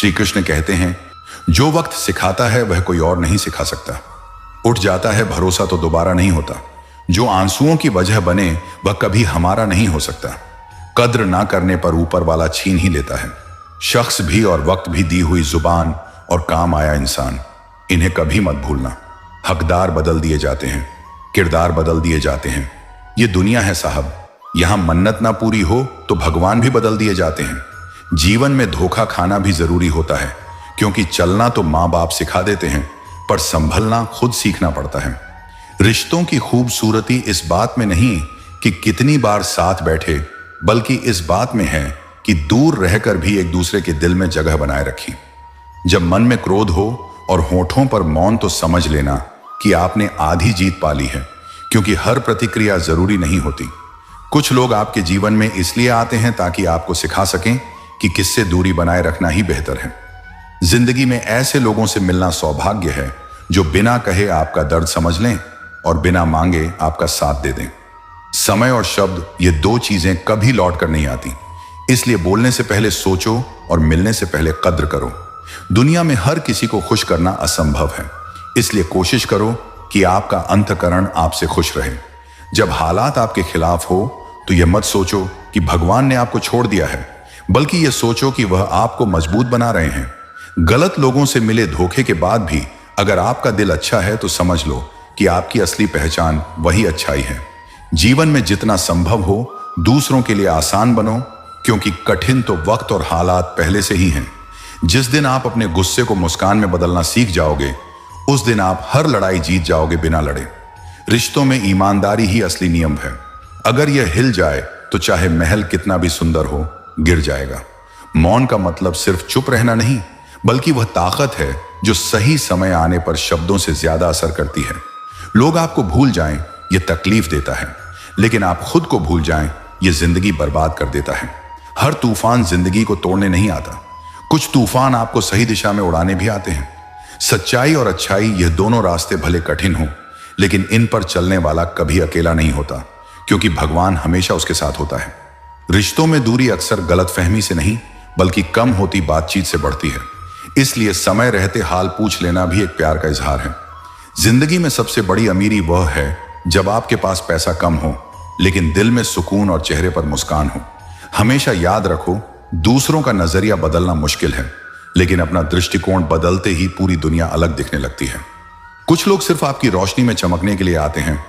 श्री कृष्ण कहते हैं, जो वक्त सिखाता है वह कोई और नहीं सिखा सकता। उठ जाता है भरोसा तो दोबारा नहीं होता। जो आंसुओं की वजह बने वह कभी हमारा नहीं हो सकता। कद्र ना करने पर ऊपर वाला छीन ही लेता है। शख्स भी और वक्त भी दी हुई जुबान और काम आया इंसान, इन्हें कभी मत भूलना। हकदार बदल दिए जाते हैं, किरदार बदल दिए जाते हैं। ये दुनिया है साहब, यहां मन्नत ना पूरी हो तो भगवान भी बदल दिए जाते हैं। जीवन में धोखा खाना भी जरूरी होता है, क्योंकि चलना तो माँ बाप सिखा देते हैं, पर संभलना खुद सीखना पड़ता है। रिश्तों की खूबसूरती इस बात में नहीं कि कितनी बार साथ बैठे, बल्कि इस बात में है कि दूर रहकर भी एक दूसरे के दिल में जगह बनाए रखी। जब मन में क्रोध हो और होठों पर मौन, तो समझ लेना कि आपने आधी जीत पा ली है, क्योंकि हर प्रतिक्रिया जरूरी नहीं होती। कुछ लोग आपके जीवन में इसलिए आते हैं ताकि आपको सिखा सकें कि किससे दूरी बनाए रखना ही बेहतर है। जिंदगी में ऐसे लोगों से मिलना सौभाग्य है जो बिना कहे आपका दर्द समझ लें और बिना मांगे आपका साथ दे दें। समय और शब्द, ये दो चीजें कभी लौट कर नहीं आती, इसलिए बोलने से पहले सोचो और मिलने से पहले कद्र करो। दुनिया में हर किसी को खुश करना असंभव है, इसलिए कोशिश करो कि आपका अंतःकरण आपसे खुश रहे। जब हालात आपके खिलाफ हो तो यह मत सोचो कि भगवान ने आपको छोड़ दिया है, बल्कि यह सोचो कि वह आपको मजबूत बना रहे हैं। गलत लोगों से मिले धोखे के बाद भी अगर आपका दिल अच्छा है तो समझ लो कि आपकी असली पहचान वही अच्छाई है। जीवन में जितना संभव हो दूसरों के लिए आसान बनो, क्योंकि कठिन तो वक्त और हालात पहले से ही हैं। जिस दिन आप अपने गुस्से को मुस्कान में बदलना सीख जाओगे, उस दिन आप हर लड़ाई जीत जाओगे बिना लड़े। रिश्तों में ईमानदारी ही असली नियम है। अगर यह हिल जाए तो चाहे महल कितना भी सुंदर हो, गिर जाएगा। मौन का मतलब सिर्फ चुप रहना नहीं, बल्कि वह ताकत है जो सही समय आने पर शब्दों से ज्यादा असर करती है। लोग आपको भूल जाएं, यह तकलीफ देता है, लेकिन आप खुद को भूल जाएं, यह जिंदगी बर्बाद कर देता है। हर तूफान जिंदगी को तोड़ने नहीं आता, कुछ तूफान आपको सही दिशा में उड़ाने भी आते हैं। सच्चाई और अच्छाई, यह दोनों रास्ते भले कठिन हो, लेकिन इन पर चलने वाला कभी अकेला नहीं होता, क्योंकि भगवान हमेशा उसके साथ होता है। रिश्तों में दूरी अक्सर गलतफहमी से नहीं, बल्कि कम होती बातचीत से बढ़ती है। इसलिए समय रहते हाल पूछ लेना भी एक प्यार का इजहार है। जिंदगी में सबसे बड़ी अमीरी वह है जब आपके पास पैसा कम हो, लेकिन दिल में सुकून और चेहरे पर मुस्कान हो। हमेशा याद रखो, दूसरों का नजरिया बदलना मुश्किल है, लेकिन अपना दृष्टिकोण बदलते ही पूरी दुनिया अलग दिखने लगती है। कुछ लोग सिर्फ आपकी रोशनी में चमकने के लिए आते हैं,